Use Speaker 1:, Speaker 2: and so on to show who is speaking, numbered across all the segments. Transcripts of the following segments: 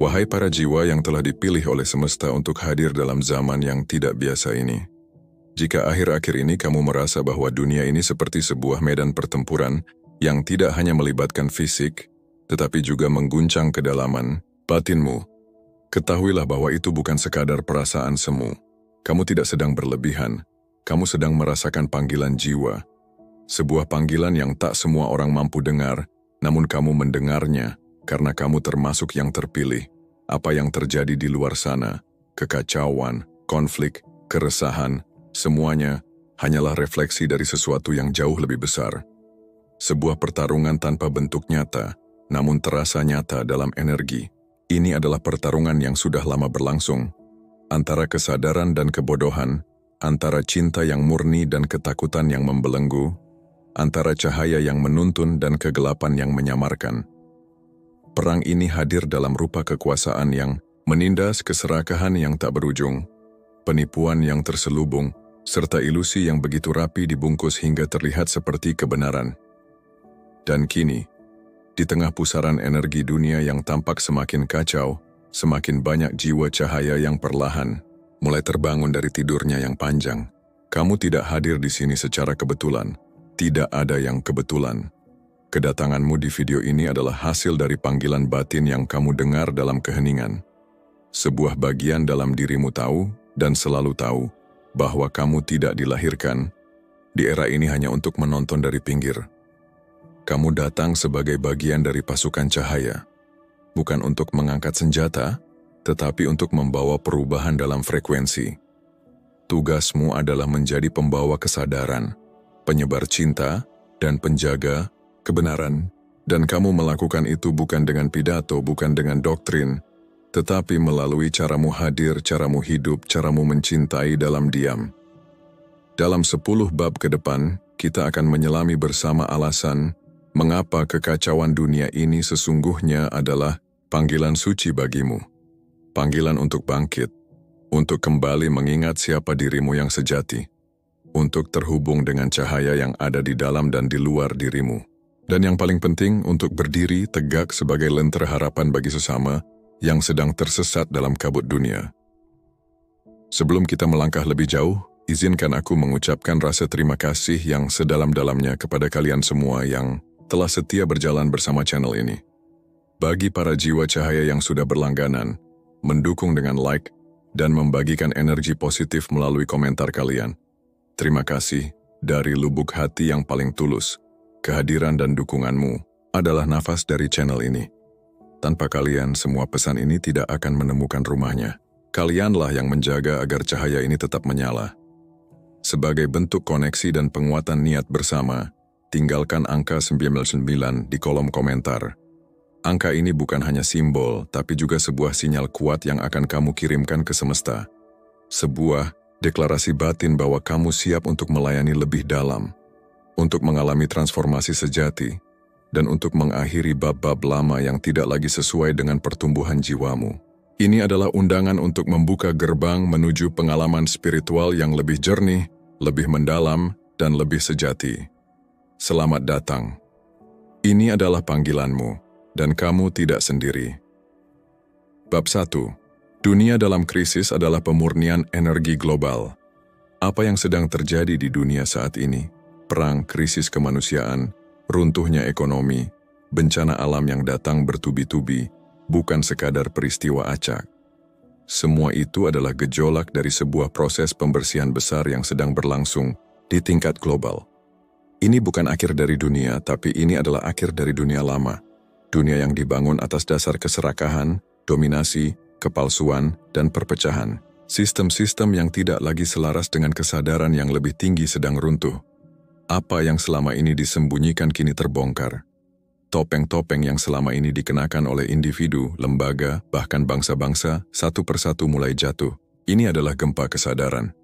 Speaker 1: Wahai para jiwa yang telah dipilih oleh semesta untuk hadir dalam zaman yang tidak biasa ini. Jika akhir-akhir ini kamu merasa bahwa dunia ini seperti sebuah medan pertempuran yang tidak hanya melibatkan fisik, tetapi juga mengguncang kedalaman batinmu, ketahuilah bahwa itu bukan sekadar perasaan semu. Kamu tidak sedang berlebihan, kamu sedang merasakan panggilan jiwa. Sebuah panggilan yang tak semua orang mampu dengar, namun kamu mendengarnya karena kamu termasuk yang terpilih. Apa yang terjadi di luar sana, kekacauan, konflik, keresahan, semuanya hanyalah refleksi dari sesuatu yang jauh lebih besar. Sebuah pertarungan tanpa bentuk nyata, namun terasa nyata dalam energi. Ini adalah pertarungan yang sudah lama berlangsung, antara kesadaran dan kebodohan, antara cinta yang murni dan ketakutan yang membelenggu, antara cahaya yang menuntun dan kegelapan yang menyamarkan. Perang ini hadir dalam rupa kekuasaan yang menindas, keserakahan yang tak berujung, penipuan yang terselubung, serta ilusi yang begitu rapi dibungkus hingga terlihat seperti kebenaran. Dan kini, di tengah pusaran energi dunia yang tampak semakin kacau, semakin banyak jiwa cahaya yang perlahan mulai terbangun dari tidurnya yang panjang. Kamu tidak hadir di sini secara kebetulan. Tidak ada yang kebetulan. Kedatanganmu di video ini adalah hasil dari panggilan batin yang kamu dengar dalam keheningan. Sebuah bagian dalam dirimu tahu dan selalu tahu bahwa kamu tidak dilahirkan di era ini hanya untuk menonton dari pinggir. Kamu datang sebagai bagian dari pasukan cahaya, bukan untuk mengangkat senjata, tetapi untuk membawa perubahan dalam frekuensi. Tugasmu adalah menjadi pembawa kesadaran, penyebar cinta, dan penjaga kebenaran. Dan kamu melakukan itu bukan dengan pidato, bukan dengan doktrin, tetapi melalui caramu hadir, caramu hidup, caramu mencintai dalam diam. Dalam 10 bab ke depan, kita akan menyelami bersama alasan mengapa kekacauan dunia ini sesungguhnya adalah panggilan suci bagimu. Panggilan untuk bangkit, untuk kembali mengingat siapa dirimu yang sejati, untuk terhubung dengan cahaya yang ada di dalam dan di luar dirimu. Dan yang paling penting, untuk berdiri tegak sebagai lentera harapan bagi sesama yang sedang tersesat dalam kabut dunia. Sebelum kita melangkah lebih jauh, izinkan aku mengucapkan rasa terima kasih yang sedalam-dalamnya kepada kalian semua yang telah setia berjalan bersama channel ini. Bagi para jiwa cahaya yang sudah berlangganan, mendukung dengan like, dan membagikan energi positif melalui komentar kalian. Terima kasih dari lubuk hati yang paling tulus. Kehadiran dan dukunganmu adalah nafas dari channel ini. Tanpa kalian, semua pesan ini tidak akan menemukan rumahnya. Kalianlah yang menjaga agar cahaya ini tetap menyala. Sebagai bentuk koneksi dan penguatan niat bersama, tinggalkan angka 99 di kolom komentar. Angka ini bukan hanya simbol, tapi juga sebuah sinyal kuat yang akan kamu kirimkan ke semesta. Sebuah deklarasi batin bahwa kamu siap untuk melayani lebih dalam, untuk mengalami transformasi sejati, dan untuk mengakhiri bab-bab lama yang tidak lagi sesuai dengan pertumbuhan jiwamu. Ini adalah undangan untuk membuka gerbang menuju pengalaman spiritual yang lebih jernih, lebih mendalam, dan lebih sejati. Selamat datang. Ini adalah panggilanmu, dan kamu tidak sendiri. Bab 1. Dunia dalam krisis adalah pemurnian energi global. Apa yang sedang terjadi di dunia saat ini? Perang, krisis kemanusiaan, runtuhnya ekonomi, bencana alam yang datang bertubi-tubi, bukan sekadar peristiwa acak. Semua itu adalah gejolak dari sebuah proses pembersihan besar yang sedang berlangsung di tingkat global. Ini bukan akhir dari dunia, tapi ini adalah akhir dari dunia lama. Dunia yang dibangun atas dasar keserakahan, dominasi, kepalsuan, dan perpecahan. Sistem-sistem yang tidak lagi selaras dengan kesadaran yang lebih tinggi sedang runtuh. Apa yang selama ini disembunyikan kini terbongkar. Topeng-topeng yang selama ini dikenakan oleh individu, lembaga, bahkan bangsa-bangsa, satu persatu mulai jatuh. Ini adalah gempa kesadaran.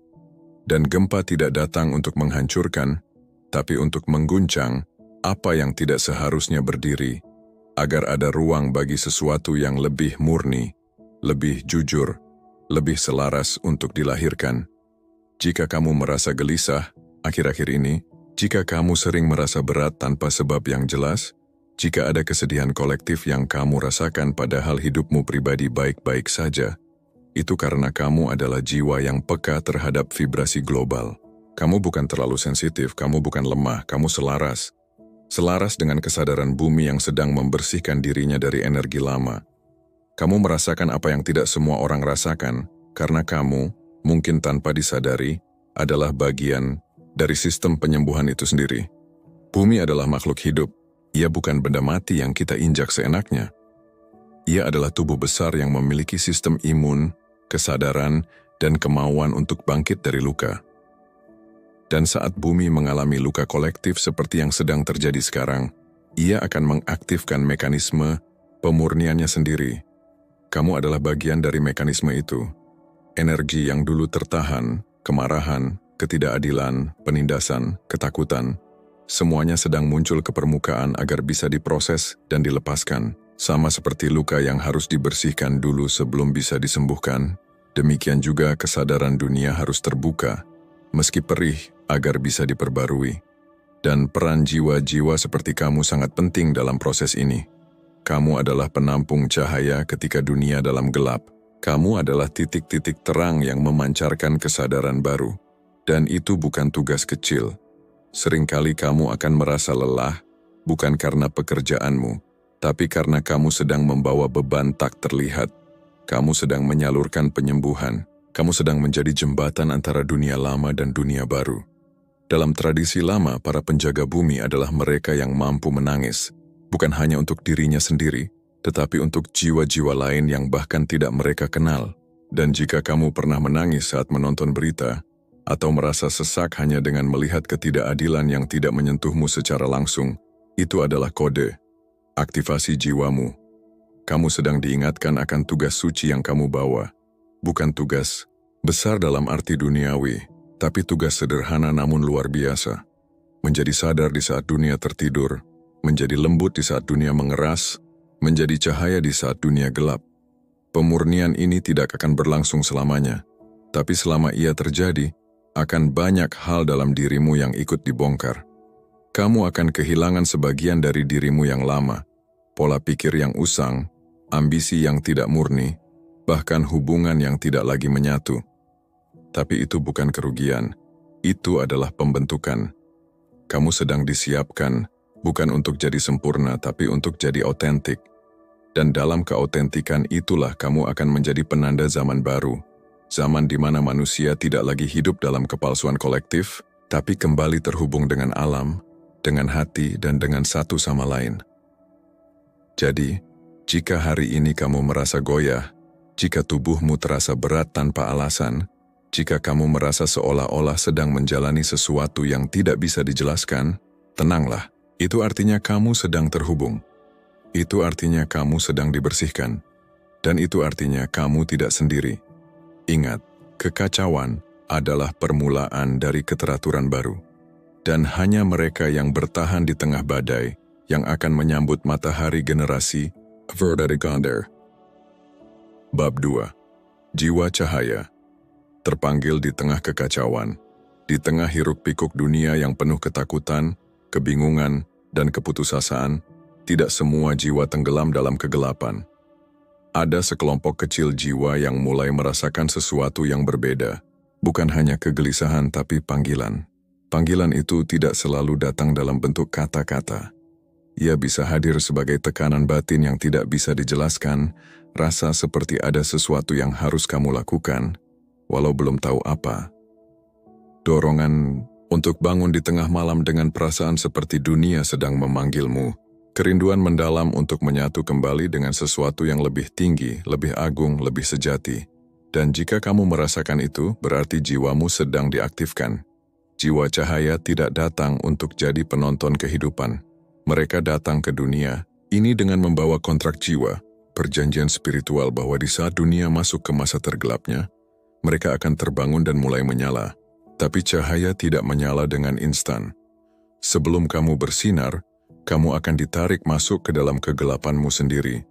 Speaker 1: Dan gempa tidak datang untuk menghancurkan, tapi untuk mengguncang apa yang tidak seharusnya berdiri, agar ada ruang bagi sesuatu yang lebih murni, lebih jujur, lebih selaras untuk dilahirkan. Jika kamu merasa gelisah akhir-akhir ini, jika kamu sering merasa berat tanpa sebab yang jelas, Jika ada kesedihan kolektif yang kamu rasakan padahal hidupmu pribadi baik-baik saja, itu karena kamu adalah jiwa yang peka terhadap vibrasi global. Kamu bukan terlalu sensitif, kamu bukan lemah, kamu selaras. Selaras dengan kesadaran bumi yang sedang membersihkan dirinya dari energi lama. Kamu merasakan apa yang tidak semua orang rasakan, karena kamu, mungkin tanpa disadari, adalah bagian dari sistem penyembuhan itu sendiri. Bumi adalah makhluk hidup. Ia bukan benda mati yang kita injak seenaknya. Ia adalah tubuh besar yang memiliki sistem imun, kesadaran, dan kemauan untuk bangkit dari luka. Dan saat bumi mengalami luka kolektif seperti yang sedang terjadi sekarang, ia akan mengaktifkan mekanisme pemurniannya sendiri. Kamu adalah bagian dari mekanisme itu. Energi yang dulu tertahan, kemarahan, ketidakadilan, penindasan, ketakutan, semuanya sedang muncul ke permukaan agar bisa diproses dan dilepaskan. Sama seperti luka yang harus dibersihkan dulu sebelum bisa disembuhkan, demikian juga kesadaran dunia harus terbuka, meski perih, agar bisa diperbarui. Dan peran jiwa-jiwa seperti kamu sangat penting dalam proses ini. Kamu adalah penampung cahaya ketika dunia dalam gelap. Kamu adalah titik-titik terang yang memancarkan kesadaran baru. Dan itu bukan tugas kecil. Seringkali kamu akan merasa lelah, bukan karena pekerjaanmu, tapi karena kamu sedang membawa beban tak terlihat. Kamu sedang menyalurkan penyembuhan. Kamu sedang menjadi jembatan antara dunia lama dan dunia baru. Dalam tradisi lama, para penjaga bumi adalah mereka yang mampu menangis, bukan hanya untuk dirinya sendiri, tetapi untuk jiwa-jiwa lain yang bahkan tidak mereka kenal. Dan jika kamu pernah menangis saat menonton berita, atau merasa sesak hanya dengan melihat ketidakadilan yang tidak menyentuhmu secara langsung, itu adalah kode, aktivasi jiwamu. Kamu sedang diingatkan akan tugas suci yang kamu bawa. Bukan tugas besar dalam arti duniawi, tapi tugas sederhana namun luar biasa. Menjadi sadar di saat dunia tertidur, menjadi lembut di saat dunia mengeras, menjadi cahaya di saat dunia gelap. Pemurnian ini tidak akan berlangsung selamanya, tapi selama ia terjadi, akan banyak hal dalam dirimu yang ikut dibongkar. Kamu akan kehilangan sebagian dari dirimu yang lama, pola pikir yang usang, ambisi yang tidak murni, bahkan hubungan yang tidak lagi menyatu. Tapi itu bukan kerugian, itu adalah pembentukan. Kamu sedang disiapkan, bukan untuk jadi sempurna, tapi untuk jadi otentik. Dan dalam keautentikan itulah kamu akan menjadi penanda zaman baru. Zaman di mana manusia tidak lagi hidup dalam kepalsuan kolektif, tapi kembali terhubung dengan alam, dengan hati, dan dengan satu sama lain. Jadi, jika hari ini kamu merasa goyah, jika tubuhmu terasa berat tanpa alasan, jika kamu merasa seolah-olah sedang menjalani sesuatu yang tidak bisa dijelaskan, tenanglah. Itu artinya kamu sedang terhubung. Itu artinya kamu sedang dibersihkan. Dan itu artinya kamu tidak sendiri. Ingat, kekacauan adalah permulaan dari keteraturan baru. Dan hanya mereka yang bertahan di tengah badai yang akan menyambut matahari generasi Verdadigander. Bab 2. Jiwa cahaya. Terpanggil di tengah kekacauan, di tengah hiruk-pikuk dunia yang penuh ketakutan, kebingungan, dan keputusasaan, tidak semua jiwa tenggelam dalam kegelapan. Ada sekelompok kecil jiwa yang mulai merasakan sesuatu yang berbeda, bukan hanya kegelisahan tapi panggilan. Panggilan itu tidak selalu datang dalam bentuk kata-kata. Ia bisa hadir sebagai tekanan batin yang tidak bisa dijelaskan, rasa seperti ada sesuatu yang harus kamu lakukan, walau belum tahu apa. Dorongan untuk bangun di tengah malam dengan perasaan seperti dunia sedang memanggilmu. Kerinduan mendalam untuk menyatu kembali dengan sesuatu yang lebih tinggi, lebih agung, lebih sejati. Dan jika kamu merasakan itu, berarti jiwamu sedang diaktifkan. Jiwa cahaya tidak datang untuk jadi penonton kehidupan. Mereka datang ke dunia, ini dengan membawa kontrak jiwa, perjanjian spiritual bahwa di saat dunia masuk ke masa tergelapnya, mereka akan terbangun dan mulai menyala. Tapi cahaya tidak menyala dengan instan. Sebelum kamu bersinar, kamu akan ditarik masuk ke dalam kegelapanmu sendiri.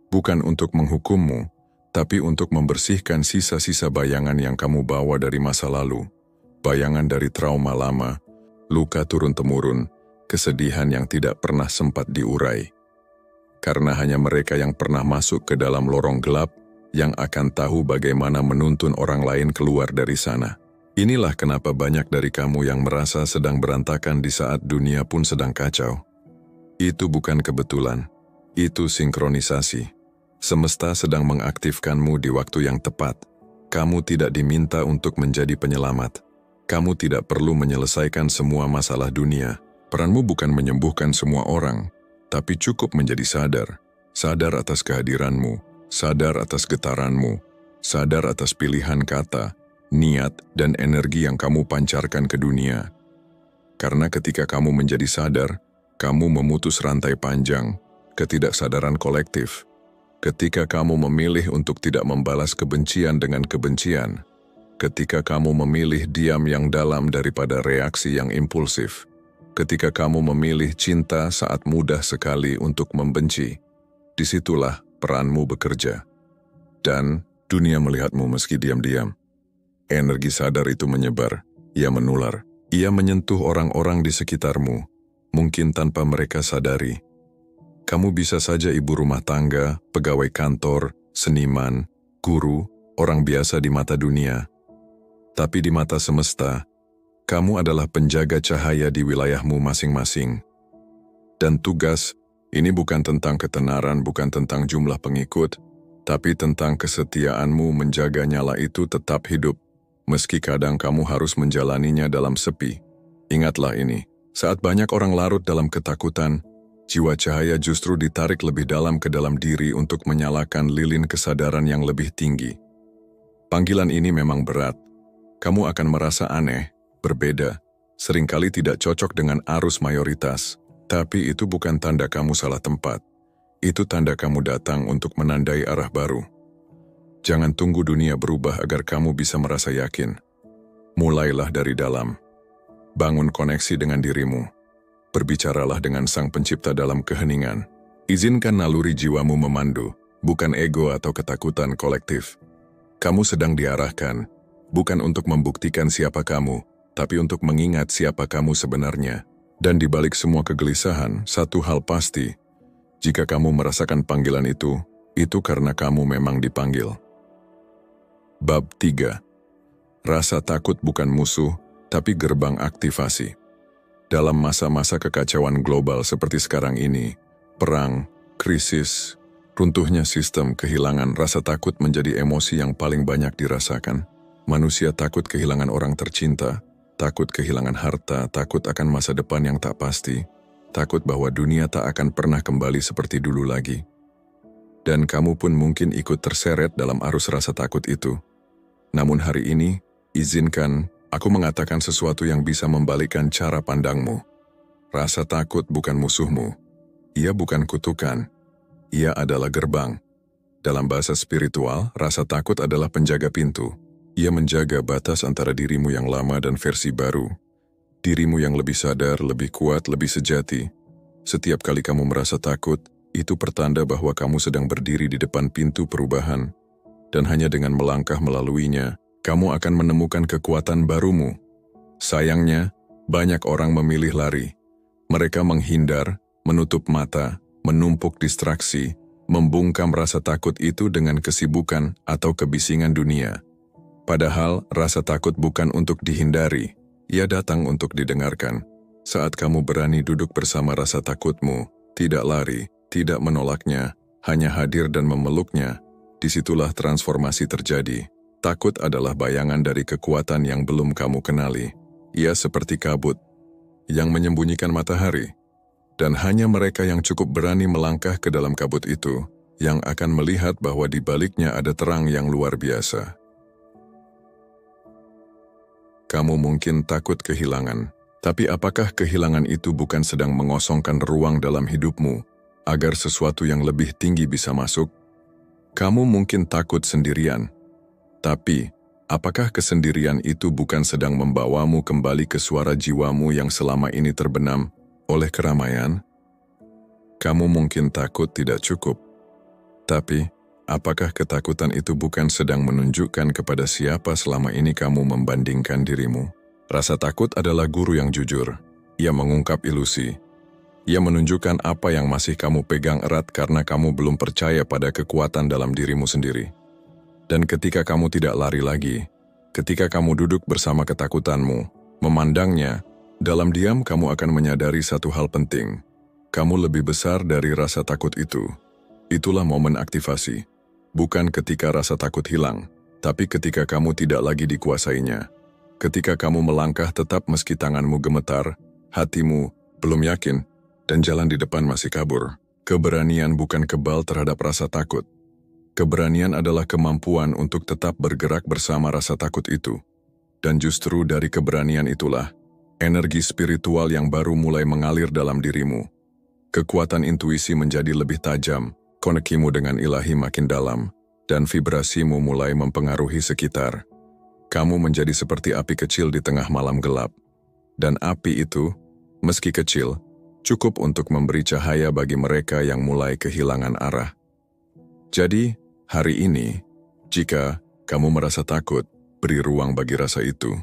Speaker 1: Bukan untuk menghukummu, tapi untuk membersihkan sisa-sisa bayangan yang kamu bawa dari masa lalu. Bayangan dari trauma lama, luka turun-temurun, kesedihan yang tidak pernah sempat diurai. Karena hanya mereka yang pernah masuk ke dalam lorong gelap yang akan tahu bagaimana menuntun orang lain keluar dari sana. Inilah kenapa banyak dari kamu yang merasa sedang berantakan di saat dunia pun sedang kacau. Itu bukan kebetulan, itu sinkronisasi. Semesta sedang mengaktifkanmu di waktu yang tepat. Kamu tidak diminta untuk menjadi penyelamat. Kamu tidak perlu menyelesaikan semua masalah dunia. Peranmu bukan menyembuhkan semua orang, tapi cukup menjadi sadar. Sadar atas kehadiranmu, sadar atas getaranmu, sadar atas pilihan kata, niat, dan energi yang kamu pancarkan ke dunia. Karena ketika kamu menjadi sadar, kamu memutus rantai panjang, ketidaksadaran kolektif. Ketika kamu memilih untuk tidak membalas kebencian dengan kebencian, ketika kamu memilih diam yang dalam daripada reaksi yang impulsif, ketika kamu memilih cinta saat mudah sekali untuk membenci, disitulah peranmu bekerja. Dan dunia melihatmu meski diam-diam. Energi sadar itu menyebar, ia menular, ia menyentuh orang-orang di sekitarmu, mungkin tanpa mereka sadari. Kamu bisa saja ibu rumah tangga, pegawai kantor, seniman, guru, orang biasa di mata dunia. Tapi di mata semesta, kamu adalah penjaga cahaya di wilayahmu masing-masing. Dan tugas, ini bukan tentang ketenaran, bukan tentang jumlah pengikut, tapi tentang kesetiaanmu menjaga nyala itu tetap hidup, meski kadang kamu harus menjalaninya dalam sepi. Ingatlah ini, saat banyak orang larut dalam ketakutan, jiwa cahaya justru ditarik lebih dalam ke dalam diri untuk menyalakan lilin kesadaran yang lebih tinggi. Panggilan ini memang berat. Kamu akan merasa aneh, berbeda, seringkali tidak cocok dengan arus mayoritas, tapi itu bukan tanda kamu salah tempat. Itu tanda kamu datang untuk menandai arah baru. Jangan tunggu dunia berubah agar kamu bisa merasa yakin. Mulailah dari dalam. Bangun koneksi dengan dirimu. Berbicaralah dengan Sang Pencipta dalam keheningan. Izinkan naluri jiwamu memandu, bukan ego atau ketakutan kolektif. Kamu sedang diarahkan, bukan untuk membuktikan siapa kamu, tapi untuk mengingat siapa kamu sebenarnya. Dan di balik semua kegelisahan, satu hal pasti, jika kamu merasakan panggilan itu karena kamu memang dipanggil. Bab 3. Rasa takut bukan musuh, tapi gerbang aktivasi. Dalam masa-masa kekacauan global seperti sekarang ini, perang, krisis, runtuhnya sistem, kehilangan rasa takut menjadi emosi yang paling banyak dirasakan. Manusia takut kehilangan orang tercinta, takut kehilangan harta, takut akan masa depan yang tak pasti, takut bahwa dunia tak akan pernah kembali seperti dulu lagi. Dan kamu pun mungkin ikut terseret dalam arus rasa takut itu. Namun hari ini, izinkan aku mengatakan sesuatu yang bisa membalikkan cara pandangmu. Rasa takut bukan musuhmu. Ia bukan kutukan. Ia adalah gerbang. Dalam bahasa spiritual, rasa takut adalah penjaga pintu. Ia menjaga batas antara dirimu yang lama dan versi baru. Dirimu yang lebih sadar, lebih kuat, lebih sejati. Setiap kali kamu merasa takut, itu pertanda bahwa kamu sedang berdiri di depan pintu perubahan. Dan hanya dengan melangkah melaluinya, kamu akan menemukan kekuatan barumu. Sayangnya, banyak orang memilih lari. Mereka menghindar, menutup mata, menumpuk distraksi, membungkam rasa takut itu dengan kesibukan atau kebisingan dunia. Padahal, rasa takut bukan untuk dihindari, ia datang untuk didengarkan. Saat kamu berani duduk bersama rasa takutmu, tidak lari, tidak menolaknya, hanya hadir dan memeluknya, disitulah transformasi terjadi. Takut adalah bayangan dari kekuatan yang belum kamu kenali. Ia seperti kabut yang menyembunyikan matahari. Dan hanya mereka yang cukup berani melangkah ke dalam kabut itu, yang akan melihat bahwa di baliknya ada terang yang luar biasa. Kamu mungkin takut kehilangan, tapi apakah kehilangan itu bukan sedang mengosongkan ruang dalam hidupmu, agar sesuatu yang lebih tinggi bisa masuk? Kamu mungkin takut sendirian, tapi apakah kesendirian itu bukan sedang membawamu kembali ke suara jiwamu yang selama ini terbenam oleh keramaian? Kamu mungkin takut tidak cukup, tapi apakah ketakutan itu bukan sedang menunjukkan kepada siapa selama ini kamu membandingkan dirimu? Rasa takut adalah guru yang jujur. Ia mengungkap ilusi. Ia menunjukkan apa yang masih kamu pegang erat karena kamu belum percaya pada kekuatan dalam dirimu sendiri. Dan ketika kamu tidak lari lagi, ketika kamu duduk bersama ketakutanmu, memandangnya, dalam diam kamu akan menyadari satu hal penting. Kamu lebih besar dari rasa takut itu. Itulah momen aktivasi. Bukan ketika rasa takut hilang, tapi ketika kamu tidak lagi dikuasainya. Ketika kamu melangkah tetap meski tanganmu gemetar, hatimu belum yakin, dan jalan di depan masih kabur. Keberanian bukan kebal terhadap rasa takut. Keberanian adalah kemampuan untuk tetap bergerak bersama rasa takut itu. Dan justru dari keberanian itulah, energi spiritual yang baru mulai mengalir dalam dirimu. Kekuatan intuisi menjadi lebih tajam, koneksimu dengan ilahi makin dalam, dan vibrasimu mulai mempengaruhi sekitar. Kamu menjadi seperti api kecil di tengah malam gelap. Dan api itu, meski kecil, cukup untuk memberi cahaya bagi mereka yang mulai kehilangan arah. Jadi, hari ini, jika kamu merasa takut, beri ruang bagi rasa itu.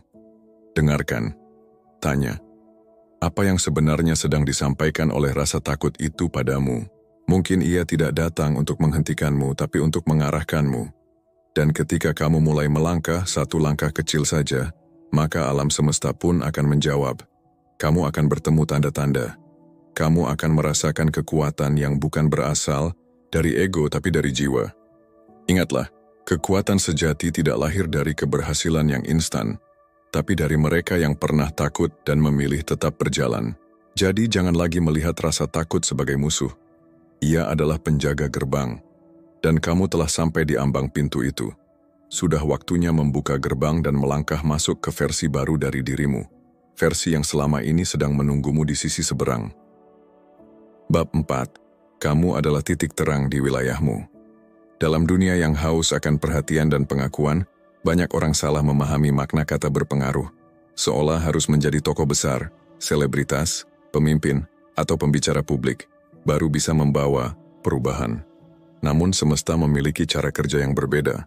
Speaker 1: Dengarkan, tanya, apa yang sebenarnya sedang disampaikan oleh rasa takut itu padamu? Mungkin ia tidak datang untuk menghentikanmu, tapi untuk mengarahkanmu. Dan ketika kamu mulai melangkah satu langkah kecil saja, maka alam semesta pun akan menjawab. Kamu akan bertemu tanda-tanda. Kamu akan merasakan kekuatan yang bukan berasal dari ego tapi dari jiwa. Ingatlah, kekuatan sejati tidak lahir dari keberhasilan yang instan, tapi dari mereka yang pernah takut dan memilih tetap berjalan. Jadi jangan lagi melihat rasa takut sebagai musuh. Ia adalah penjaga gerbang, dan kamu telah sampai di ambang pintu itu. Sudah waktunya membuka gerbang dan melangkah masuk ke versi baru dari dirimu. Versi yang selama ini sedang menunggumu di sisi seberang. Bab 4. Kamu adalah titik terang di wilayahmu. Dalam dunia yang haus akan perhatian dan pengakuan, banyak orang salah memahami makna kata berpengaruh, seolah harus menjadi tokoh besar, selebritas, pemimpin, atau pembicara publik, baru bisa membawa perubahan. Namun semesta memiliki cara kerja yang berbeda.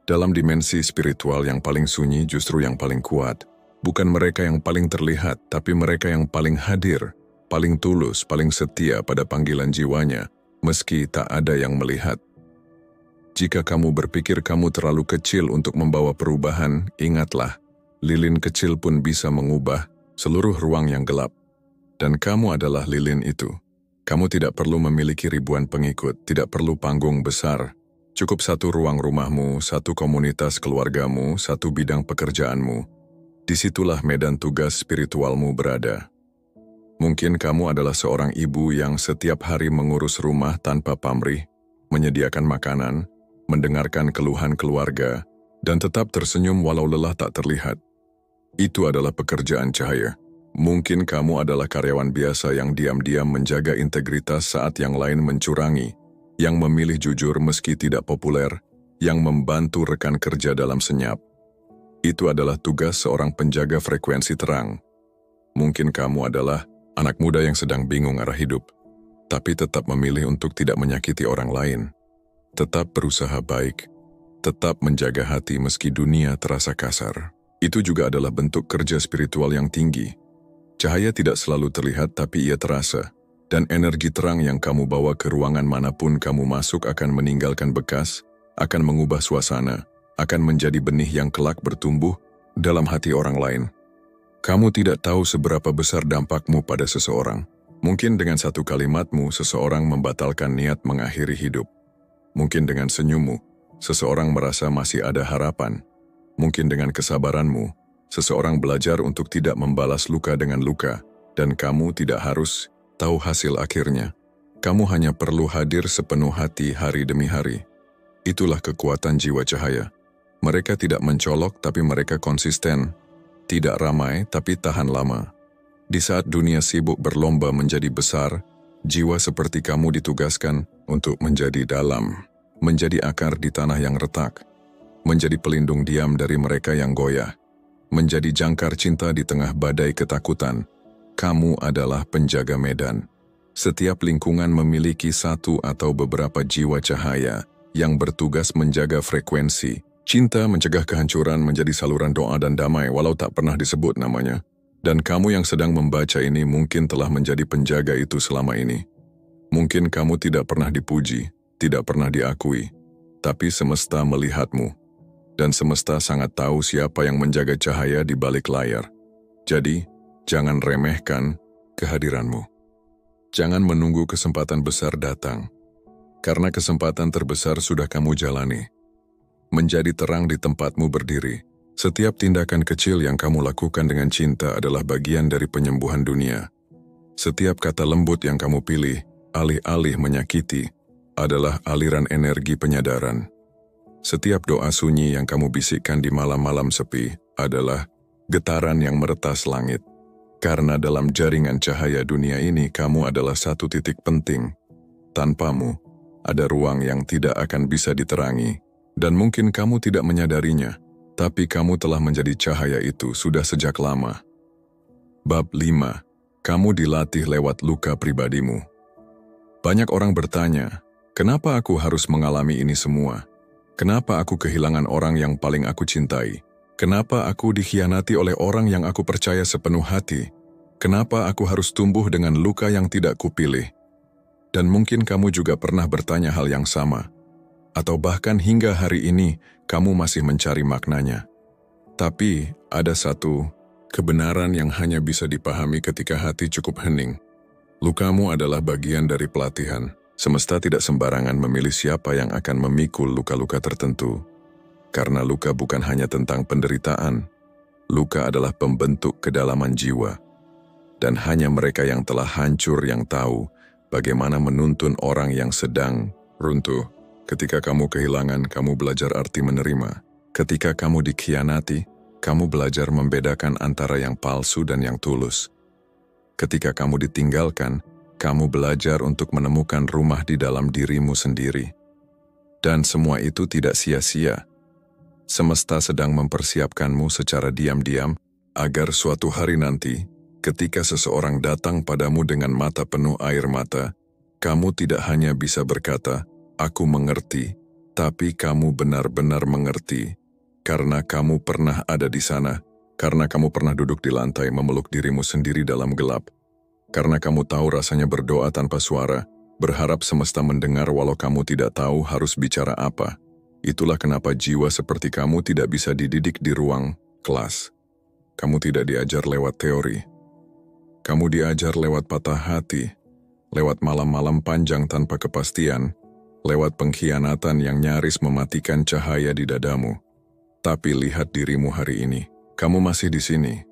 Speaker 1: Dalam dimensi spiritual yang paling sunyi justru yang paling kuat. Bukan mereka yang paling terlihat, tapi mereka yang paling hadir, paling tulus, paling setia pada panggilan jiwanya, meski tak ada yang melihat. Jika kamu berpikir kamu terlalu kecil untuk membawa perubahan, ingatlah, lilin kecil pun bisa mengubah seluruh ruang yang gelap. Dan kamu adalah lilin itu. Kamu tidak perlu memiliki ribuan pengikut, tidak perlu panggung besar. Cukup satu ruang rumahmu, satu komunitas keluargamu, satu bidang pekerjaanmu. Disitulah medan tugas spiritualmu berada. Mungkin kamu adalah seorang ibu yang setiap hari mengurus rumah tanpa pamrih, menyediakan makanan, mendengarkan keluhan keluarga, dan tetap tersenyum walau lelah tak terlihat. Itu adalah pekerjaan cahaya. Mungkin kamu adalah karyawan biasa yang diam-diam menjaga integritas saat yang lain mencurangi, yang memilih jujur meski tidak populer, yang membantu rekan kerja dalam senyap. Itu adalah tugas seorang penjaga frekuensi terang. Mungkin kamu adalah anak muda yang sedang bingung arah hidup, tapi tetap memilih untuk tidak menyakiti orang lain. Tetap berusaha baik, tetap menjaga hati meski dunia terasa kasar. Itu juga adalah bentuk kerja spiritual yang tinggi. Cahaya tidak selalu terlihat tapi ia terasa, dan energi terang yang kamu bawa ke ruangan manapun kamu masuk akan meninggalkan bekas, akan mengubah suasana, akan menjadi benih yang kelak bertumbuh dalam hati orang lain. Kamu tidak tahu seberapa besar dampakmu pada seseorang. Mungkin dengan satu kalimatmu seseorang membatalkan niat mengakhiri hidup. Mungkin dengan senyummu, seseorang merasa masih ada harapan. Mungkin dengan kesabaranmu, seseorang belajar untuk tidak membalas luka dengan luka, dan kamu tidak harus tahu hasil akhirnya. Kamu hanya perlu hadir sepenuh hati hari demi hari. Itulah kekuatan jiwa cahaya. Mereka tidak mencolok tapi mereka konsisten. Tidak ramai tapi tahan lama. Di saat dunia sibuk berlomba menjadi besar, jiwa seperti kamu ditugaskan untuk menjadi dalam, menjadi akar di tanah yang retak, menjadi pelindung diam dari mereka yang goyah, menjadi jangkar cinta di tengah badai ketakutan. Kamu adalah penjaga medan. Setiap lingkungan memiliki satu atau beberapa jiwa cahaya yang bertugas menjaga frekuensi. Cinta mencegah kehancuran menjadi saluran doa dan damai walau tak pernah disebut namanya. Dan kamu yang sedang membaca ini mungkin telah menjadi penjaga itu selama ini. Mungkin kamu tidak pernah dipuji, tidak pernah diakui, tapi semesta melihatmu. Dan semesta sangat tahu siapa yang menjaga cahaya di balik layar. Jadi, jangan remehkan kehadiranmu. Jangan menunggu kesempatan besar datang, karena kesempatan terbesar sudah kamu jalani. Menjadi terang di tempatmu berdiri. Setiap tindakan kecil yang kamu lakukan dengan cinta adalah bagian dari penyembuhan dunia. Setiap kata lembut yang kamu pilih, alih-alih menyakiti, adalah aliran energi penyadaran. Setiap doa sunyi yang kamu bisikkan di malam-malam sepi adalah getaran yang meretas langit. Karena dalam jaringan cahaya dunia ini, kamu adalah satu titik penting. Tanpamu, ada ruang yang tidak akan bisa diterangi, dan mungkin kamu tidak menyadarinya. Tapi kamu telah menjadi cahaya itu sudah sejak lama. Bab 5. Kamu dilatih lewat luka pribadimu. Banyak orang bertanya, kenapa aku harus mengalami ini semua? Kenapa aku kehilangan orang yang paling aku cintai? Kenapa aku dikhianati oleh orang yang aku percaya sepenuh hati? Kenapa aku harus tumbuh dengan luka yang tidak kupilih? Dan mungkin kamu juga pernah bertanya hal yang sama. Atau bahkan hingga hari ini, kamu masih mencari maknanya. Tapi, ada satu kebenaran yang hanya bisa dipahami ketika hati cukup hening. Lukamu adalah bagian dari pelatihan. Semesta tidak sembarangan memilih siapa yang akan memikul luka-luka tertentu. Karena luka bukan hanya tentang penderitaan. Luka adalah pembentuk kedalaman jiwa. Dan hanya mereka yang telah hancur yang tahu bagaimana menuntun orang yang sedang runtuh. Ketika kamu kehilangan, kamu belajar arti menerima. Ketika kamu dikhianati, kamu belajar membedakan antara yang palsu dan yang tulus. Ketika kamu ditinggalkan, kamu belajar untuk menemukan rumah di dalam dirimu sendiri. Dan semua itu tidak sia-sia. Semesta sedang mempersiapkanmu secara diam-diam agar suatu hari nanti, ketika seseorang datang padamu dengan mata penuh air mata, kamu tidak hanya bisa berkata, "Aku mengerti," tapi kamu benar-benar mengerti. Karena kamu pernah ada di sana, karena kamu pernah duduk di lantai memeluk dirimu sendiri dalam gelap. Karena kamu tahu rasanya berdoa tanpa suara, berharap semesta mendengar walau kamu tidak tahu harus bicara apa. Itulah kenapa jiwa seperti kamu tidak bisa dididik di ruang kelas. Kamu tidak diajar lewat teori. Kamu diajar lewat patah hati, lewat malam-malam panjang tanpa kepastian, lewat pengkhianatan yang nyaris mematikan cahaya di dadamu. Tapi lihat dirimu hari ini. Kamu masih di sini.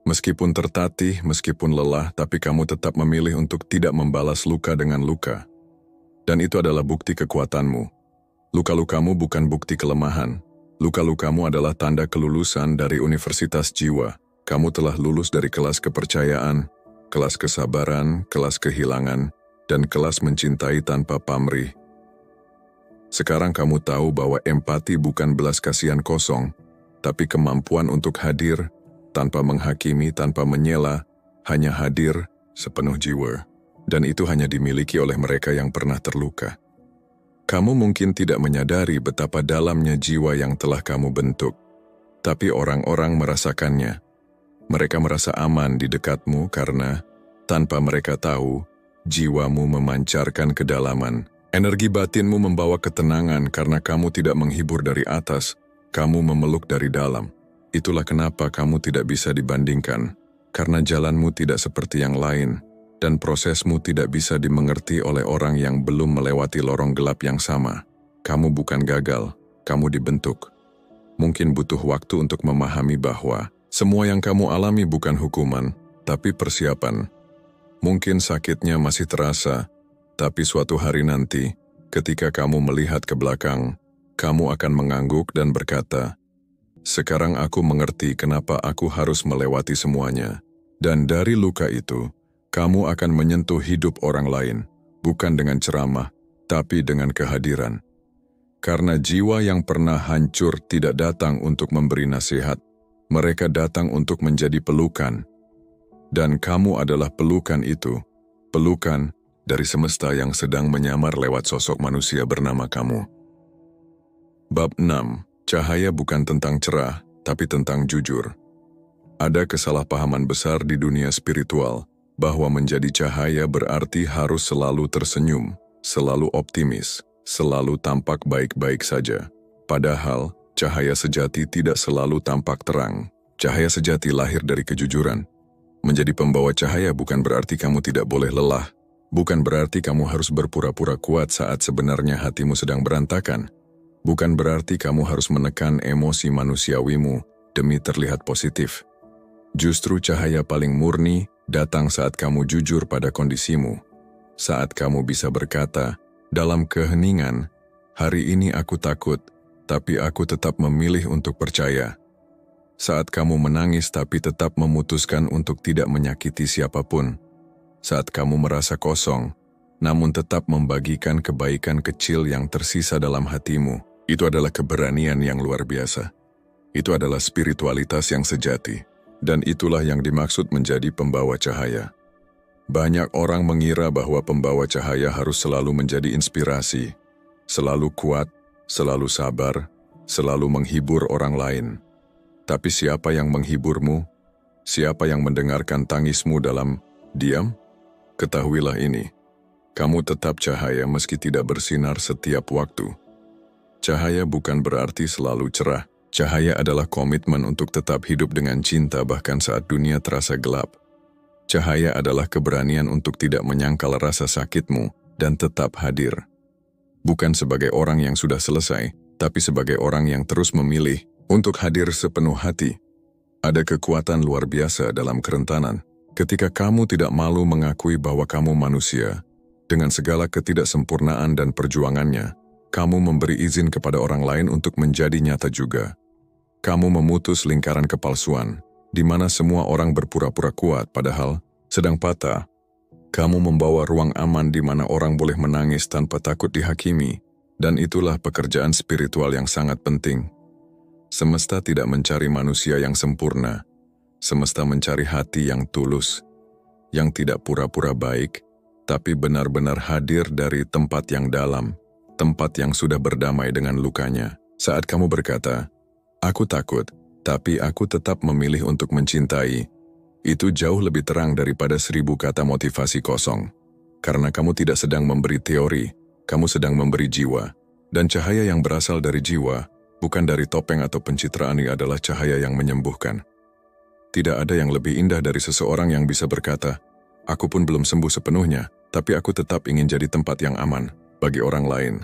Speaker 1: Meskipun tertatih, meskipun lelah, tapi kamu tetap memilih untuk tidak membalas luka dengan luka. Dan itu adalah bukti kekuatanmu. Luka-lukamu bukan bukti kelemahan. Luka-lukamu adalah tanda kelulusan dari Universitas Jiwa. Kamu telah lulus dari kelas kepercayaan, kelas kesabaran, kelas kehilangan, dan kelas mencintai tanpa pamrih. Sekarang kamu tahu bahwa empati bukan belas kasihan kosong, tapi kemampuan untuk hadir, tanpa menghakimi, tanpa menyela, hanya hadir sepenuh jiwa. Dan itu hanya dimiliki oleh mereka yang pernah terluka. Kamu mungkin tidak menyadari betapa dalamnya jiwa yang telah kamu bentuk, tapi orang-orang merasakannya. Mereka merasa aman di dekatmu karena, tanpa mereka tahu, jiwamu memancarkan kedalaman. Energi batinmu membawa ketenangan karena kamu tidak menghibur dari atas, kamu memeluk dari dalam. Itulah kenapa kamu tidak bisa dibandingkan, karena jalanmu tidak seperti yang lain, dan prosesmu tidak bisa dimengerti oleh orang yang belum melewati lorong gelap yang sama. Kamu bukan gagal, kamu dibentuk. Mungkin butuh waktu untuk memahami bahwa semua yang kamu alami bukan hukuman, tapi persiapan. Mungkin sakitnya masih terasa, tapi suatu hari nanti, ketika kamu melihat ke belakang, kamu akan mengangguk dan berkata, "Sekarang aku mengerti kenapa aku harus melewati semuanya." Dan dari luka itu, kamu akan menyentuh hidup orang lain, bukan dengan ceramah, tapi dengan kehadiran. Karena jiwa yang pernah hancur tidak datang untuk memberi nasihat, mereka datang untuk menjadi pelukan. Dan kamu adalah pelukan itu, pelukan dari semesta yang sedang menyamar lewat sosok manusia bernama kamu. Bab 6. Cahaya bukan tentang cerah, tapi tentang jujur. Ada kesalahpahaman besar di dunia spiritual, bahwa menjadi cahaya berarti harus selalu tersenyum, selalu optimis, selalu tampak baik-baik saja. Padahal, cahaya sejati tidak selalu tampak terang. Cahaya sejati lahir dari kejujuran. Menjadi pembawa cahaya bukan berarti kamu tidak boleh lelah, bukan berarti kamu harus berpura-pura kuat saat sebenarnya hatimu sedang berantakan, bukan berarti kamu harus menekan emosi manusiawimu demi terlihat positif. Justru cahaya paling murni datang saat kamu jujur pada kondisimu, saat kamu bisa berkata, dalam keheningan, hari ini aku takut, tapi aku tetap memilih untuk percaya. Saat kamu menangis tapi tetap memutuskan untuk tidak menyakiti siapapun. Saat kamu merasa kosong, namun tetap membagikan kebaikan kecil yang tersisa dalam hatimu. Itu adalah keberanian yang luar biasa. Itu adalah spiritualitas yang sejati. Dan itulah yang dimaksud menjadi pembawa cahaya. Banyak orang mengira bahwa pembawa cahaya harus selalu menjadi inspirasi, selalu kuat, selalu sabar, selalu menghibur orang lain. Tapi siapa yang menghiburmu? Siapa yang mendengarkan tangismu dalam diam? Ketahuilah ini, kamu tetap cahaya meski tidak bersinar setiap waktu. Cahaya bukan berarti selalu cerah. Cahaya adalah komitmen untuk tetap hidup dengan cinta bahkan saat dunia terasa gelap. Cahaya adalah keberanian untuk tidak menyangkal rasa sakitmu dan tetap hadir. Bukan sebagai orang yang sudah selesai, tapi sebagai orang yang terus memilih untuk hadir sepenuh hati. Ada kekuatan luar biasa dalam kerentanan. Ketika kamu tidak malu mengakui bahwa kamu manusia, dengan segala ketidaksempurnaan dan perjuangannya, kamu memberi izin kepada orang lain untuk menjadi nyata juga. Kamu memutus lingkaran kepalsuan, di mana semua orang berpura-pura kuat padahal sedang patah. Kamu membawa ruang aman di mana orang boleh menangis tanpa takut dihakimi, dan itulah pekerjaan spiritual yang sangat penting. Semesta tidak mencari manusia yang sempurna. Semesta mencari hati yang tulus, yang tidak pura-pura baik, tapi benar-benar hadir dari tempat yang dalam, tempat yang sudah berdamai dengan lukanya. Saat kamu berkata, aku takut, tapi aku tetap memilih untuk mencintai, itu jauh lebih terang daripada 1000 kata motivasi kosong. Karena kamu tidak sedang memberi teori, kamu sedang memberi jiwa. Dan cahaya yang berasal dari jiwa, bukan dari topeng atau pencitraan, ini adalah cahaya yang menyembuhkan. Tidak ada yang lebih indah dari seseorang yang bisa berkata, aku pun belum sembuh sepenuhnya, tapi aku tetap ingin jadi tempat yang aman bagi orang lain.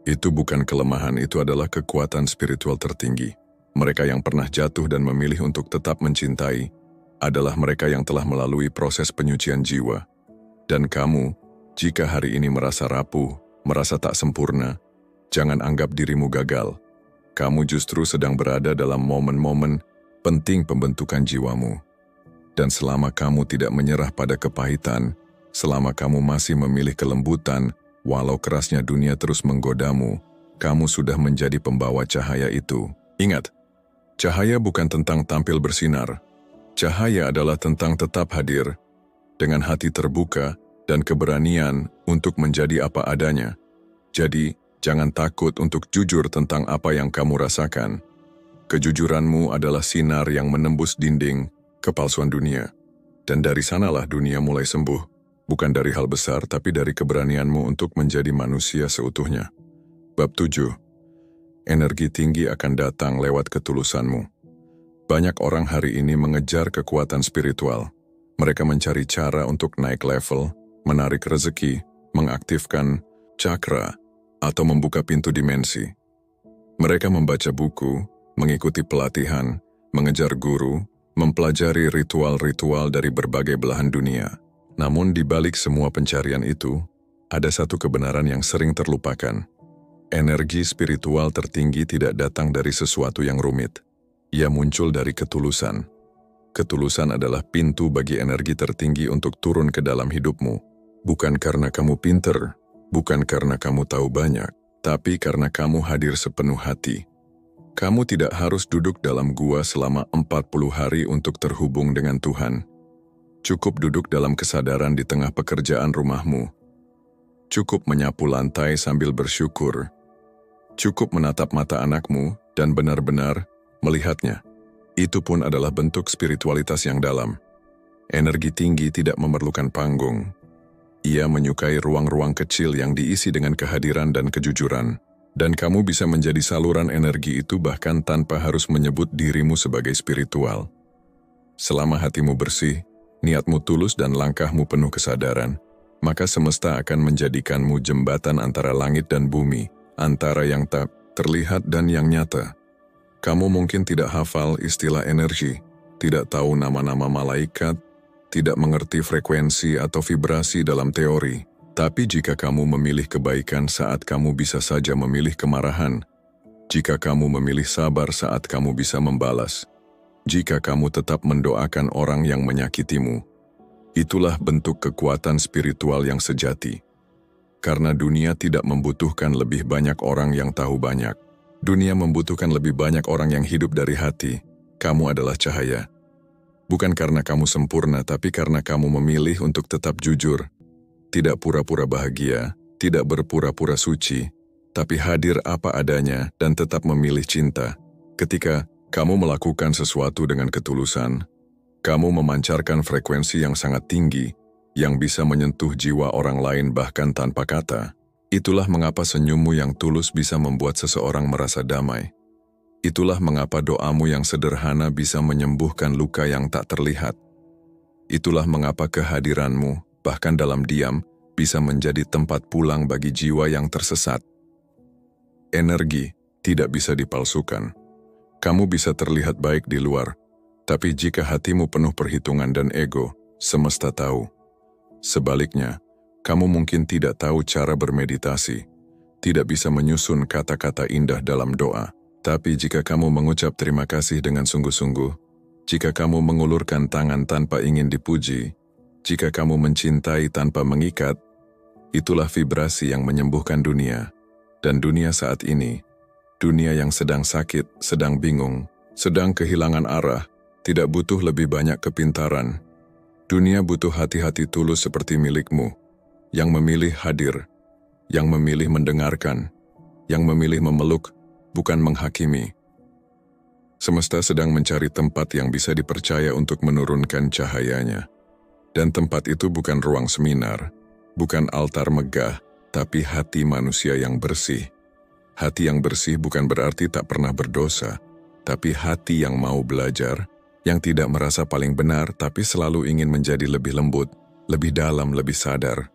Speaker 1: Itu bukan kelemahan, itu adalah kekuatan spiritual tertinggi. Mereka yang pernah jatuh dan memilih untuk tetap mencintai adalah mereka yang telah melalui proses penyucian jiwa. Dan kamu, jika hari ini merasa rapuh, merasa tak sempurna, jangan anggap dirimu gagal. Kamu justru sedang berada dalam momen-momen penting pembentukan jiwamu. Dan selama kamu tidak menyerah pada kepahitan, selama kamu masih memilih kelembutan, walau kerasnya dunia terus menggodamu, kamu sudah menjadi pembawa cahaya itu. Ingat, cahaya bukan tentang tampil bersinar. Cahaya adalah tentang tetap hadir, dengan hati terbuka dan keberanian untuk menjadi apa adanya. Jadi, jangan takut untuk jujur tentang apa yang kamu rasakan. Kejujuranmu adalah sinar yang menembus dinding kepalsuan dunia. Dan dari sanalah dunia mulai sembuh. Bukan dari hal besar, tapi dari keberanianmu untuk menjadi manusia seutuhnya. Bab 7. Energi tinggi akan datang lewat ketulusanmu. Banyak orang hari ini mengejar kekuatan spiritual. Mereka mencari cara untuk naik level, menarik rezeki, mengaktifkan cakra, atau membuka pintu dimensi. Mereka membaca buku, mengikuti pelatihan, mengejar guru, mempelajari ritual-ritual dari berbagai belahan dunia. Namun di balik semua pencarian itu, ada satu kebenaran yang sering terlupakan. Energi spiritual tertinggi tidak datang dari sesuatu yang rumit. Ia muncul dari ketulusan. Ketulusan adalah pintu bagi energi tertinggi untuk turun ke dalam hidupmu. Bukan karena kamu pinter, bukan karena kamu tahu banyak, tapi karena kamu hadir sepenuh hati. Kamu tidak harus duduk dalam gua selama 40 hari untuk terhubung dengan Tuhan. Cukup duduk dalam kesadaran di tengah pekerjaan rumahmu. Cukup menyapu lantai sambil bersyukur. Cukup menatap mata anakmu dan benar-benar melihatnya. Itu pun adalah bentuk spiritualitas yang dalam. Energi tinggi tidak memerlukan panggung. Ia menyukai ruang-ruang kecil yang diisi dengan kehadiran dan kejujuran. Dan kamu bisa menjadi saluran energi itu bahkan tanpa harus menyebut dirimu sebagai spiritual. Selama hatimu bersih, niatmu tulus dan langkahmu penuh kesadaran, maka semesta akan menjadikanmu jembatan antara langit dan bumi, antara yang tak terlihat dan yang nyata. Kamu mungkin tidak hafal istilah energi, tidak tahu nama-nama malaikat, tidak mengerti frekuensi atau vibrasi dalam teori. Tapi jika kamu memilih kebaikan saat kamu bisa saja memilih kemarahan, jika kamu memilih sabar saat kamu bisa membalas, jika kamu tetap mendoakan orang yang menyakitimu, itulah bentuk kekuatan spiritual yang sejati. Karena dunia tidak membutuhkan lebih banyak orang yang tahu banyak. Dunia membutuhkan lebih banyak orang yang hidup dari hati. Kamu adalah cahaya. Bukan karena kamu sempurna, tapi karena kamu memilih untuk tetap jujur. Tidak pura-pura bahagia, tidak berpura-pura suci, tapi hadir apa adanya dan tetap memilih cinta. Ketika kamu melakukan sesuatu dengan ketulusan, kamu memancarkan frekuensi yang sangat tinggi, yang bisa menyentuh jiwa orang lain bahkan tanpa kata. Itulah mengapa senyummu yang tulus bisa membuat seseorang merasa damai. Itulah mengapa doamu yang sederhana bisa menyembuhkan luka yang tak terlihat. Itulah mengapa kehadiranmu, bahkan dalam diam, bisa menjadi tempat pulang bagi jiwa yang tersesat. Energi tidak bisa dipalsukan. Kamu bisa terlihat baik di luar, tapi jika hatimu penuh perhitungan dan ego, semesta tahu. Sebaliknya, kamu mungkin tidak tahu cara bermeditasi, tidak bisa menyusun kata-kata indah dalam doa. Tapi jika kamu mengucap terima kasih dengan sungguh-sungguh, jika kamu mengulurkan tangan tanpa ingin dipuji, jika kamu mencintai tanpa mengikat, itulah vibrasi yang menyembuhkan dunia. Dan dunia saat ini, dunia yang sedang sakit, sedang bingung, sedang kehilangan arah, tidak butuh lebih banyak kepintaran. Dunia butuh hati-hati tulus seperti milikmu, yang memilih hadir, yang memilih mendengarkan, yang memilih memeluk, bukan menghakimi. Semesta sedang mencari tempat yang bisa dipercaya untuk menurunkan cahayanya. Dan tempat itu bukan ruang seminar, bukan altar megah, tapi hati manusia yang bersih. Hati yang bersih bukan berarti tak pernah berdosa, tapi hati yang mau belajar, yang tidak merasa paling benar tapi selalu ingin menjadi lebih lembut, lebih dalam, lebih sadar.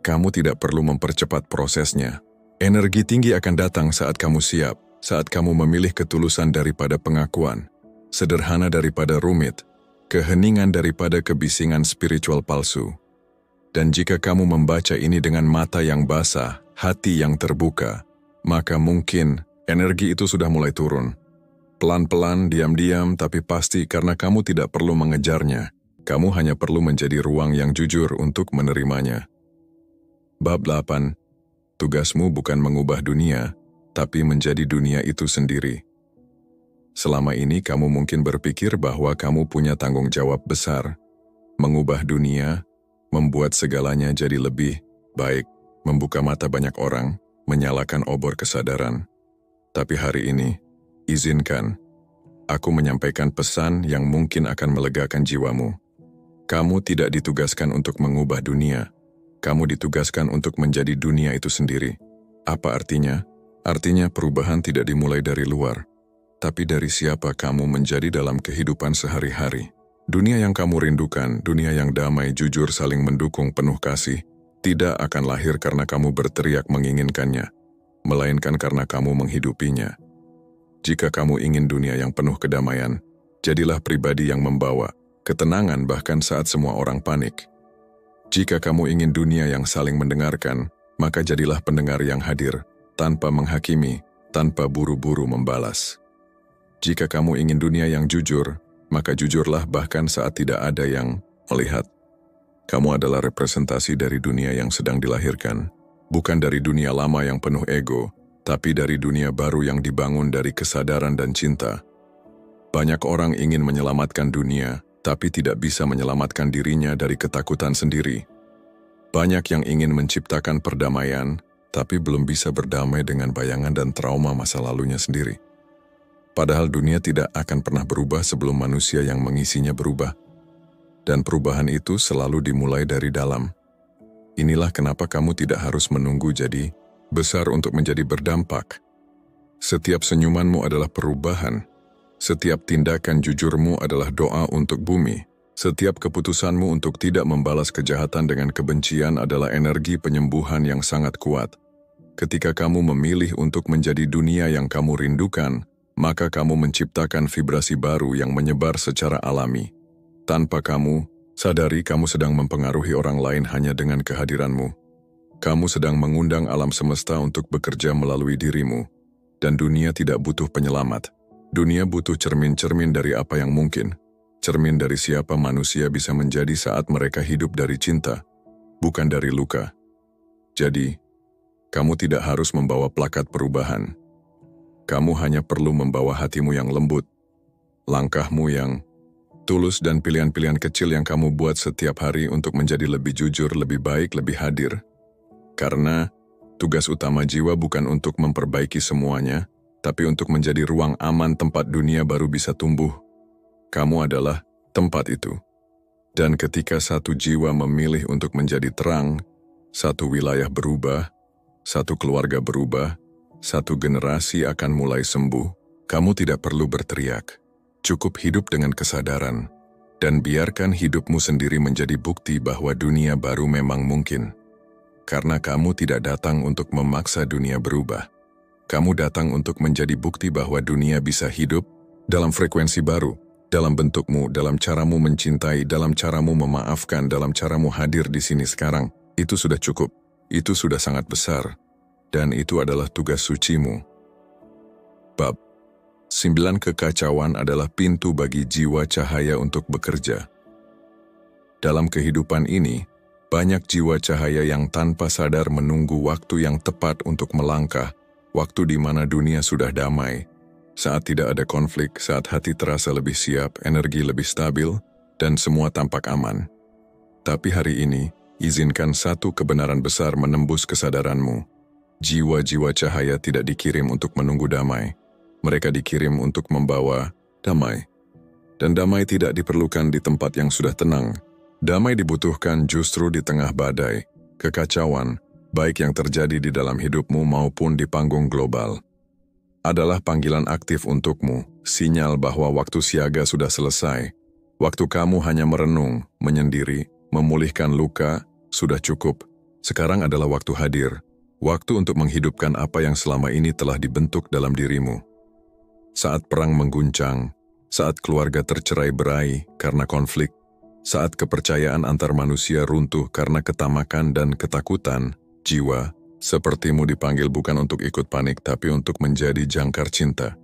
Speaker 1: Kamu tidak perlu mempercepat prosesnya. Energi tinggi akan datang saat kamu siap, saat kamu memilih ketulusan daripada pengakuan, sederhana daripada rumit, keheningan daripada kebisingan spiritual palsu. Dan jika kamu membaca ini dengan mata yang basah, hati yang terbuka, maka mungkin energi itu sudah mulai turun. Pelan-pelan, diam-diam, tapi pasti karena kamu tidak perlu mengejarnya. Kamu hanya perlu menjadi ruang yang jujur untuk menerimanya. Bab 8. Tugasmu bukan mengubah dunia, tapi menjadi dunia itu sendiri. Selama ini kamu mungkin berpikir bahwa kamu punya tanggung jawab besar, mengubah dunia, membuat segalanya jadi lebih baik, membuka mata banyak orang, menyalakan obor kesadaran. Tapi hari ini, izinkan aku menyampaikan pesan yang mungkin akan melegakan jiwamu. Kamu tidak ditugaskan untuk mengubah dunia, kamu ditugaskan untuk menjadi dunia itu sendiri. Apa artinya? Artinya perubahan tidak dimulai dari luar, tapi dari siapa kamu menjadi dalam kehidupan sehari-hari. Dunia yang kamu rindukan, dunia yang damai, jujur, saling mendukung, penuh kasih, tidak akan lahir karena kamu berteriak menginginkannya, melainkan karena kamu menghidupinya. Jika kamu ingin dunia yang penuh kedamaian, jadilah pribadi yang membawa ketenangan bahkan saat semua orang panik. Jika kamu ingin dunia yang saling mendengarkan, maka jadilah pendengar yang hadir, tanpa menghakimi, tanpa buru-buru membalas. Jika kamu ingin dunia yang jujur, maka jujurlah bahkan saat tidak ada yang melihat. Kamu adalah representasi dari dunia yang sedang dilahirkan, bukan dari dunia lama yang penuh ego, tapi dari dunia baru yang dibangun dari kesadaran dan cinta. Banyak orang ingin menyelamatkan dunia, tapi tidak bisa menyelamatkan dirinya dari ketakutan sendiri. Banyak yang ingin menciptakan perdamaian, tapi belum bisa berdamai dengan bayangan dan trauma masa lalunya sendiri. Padahal dunia tidak akan pernah berubah sebelum manusia yang mengisinya berubah. Dan perubahan itu selalu dimulai dari dalam. Inilah kenapa kamu tidak harus menunggu jadi besar untuk menjadi berdampak. Setiap senyumanmu adalah perubahan. Setiap tindakan jujurmu adalah doa untuk bumi. Setiap keputusanmu untuk tidak membalas kejahatan dengan kebencian adalah energi penyembuhan yang sangat kuat. Ketika kamu memilih untuk menjadi dunia yang kamu rindukan, maka kamu menciptakan vibrasi baru yang menyebar secara alami. Tanpa kamu sadari, kamu sedang mempengaruhi orang lain hanya dengan kehadiranmu. Kamu sedang mengundang alam semesta untuk bekerja melalui dirimu. Dan dunia tidak butuh penyelamat. Dunia butuh cermin-cermin dari apa yang mungkin. Cermin dari siapa manusia bisa menjadi saat mereka hidup dari cinta, bukan dari luka. Jadi, kamu tidak harus membawa plakat perubahan. Kamu hanya perlu membawa hatimu yang lembut, langkahmu yang tulus dan pilihan-pilihan kecil yang kamu buat setiap hari untuk menjadi lebih jujur, lebih baik, lebih hadir. Karena tugas utama jiwa bukan untuk memperbaiki semuanya, tapi untuk menjadi ruang aman tempat dunia baru bisa tumbuh. Kamu adalah tempat itu. Dan ketika satu jiwa memilih untuk menjadi terang, satu wilayah berubah, satu keluarga berubah, satu generasi akan mulai sembuh. Kamu tidak perlu berteriak. Cukup hidup dengan kesadaran. Dan biarkan hidupmu sendiri menjadi bukti bahwa dunia baru memang mungkin. Karena kamu tidak datang untuk memaksa dunia berubah. Kamu datang untuk menjadi bukti bahwa dunia bisa hidup dalam frekuensi baru, dalam bentukmu, dalam caramu mencintai, dalam caramu memaafkan, dalam caramu hadir di sini sekarang. Itu sudah cukup. Itu sudah sangat besar. Dan itu adalah tugas sucimu. Bab 9. Kekacauan adalah pintu bagi jiwa cahaya untuk bekerja. Dalam kehidupan ini, banyak jiwa cahaya yang tanpa sadar menunggu waktu yang tepat untuk melangkah, waktu di mana dunia sudah damai, saat tidak ada konflik, saat hati terasa lebih siap, energi lebih stabil, dan semua tampak aman. Tapi hari ini, izinkan satu kebenaran besar menembus kesadaranmu. Jiwa-jiwa cahaya tidak dikirim untuk menunggu damai. Mereka dikirim untuk membawa damai. Dan damai tidak diperlukan di tempat yang sudah tenang. Damai dibutuhkan justru di tengah badai, kekacauan, baik yang terjadi di dalam hidupmu maupun di panggung global. Adalah panggilan aktif untukmu, sinyal bahwa waktu siaga sudah selesai. Waktu kamu hanya merenung, menyendiri, memulihkan luka, sudah cukup. Sekarang adalah waktu hadir. Waktu untuk menghidupkan apa yang selama ini telah dibentuk dalam dirimu. Saat perang mengguncang, saat keluarga tercerai-berai karena konflik, saat kepercayaan antar manusia runtuh karena ketamakan dan ketakutan, jiwa, sepertimu dipanggil bukan untuk ikut panik tapi untuk menjadi jangkar cinta.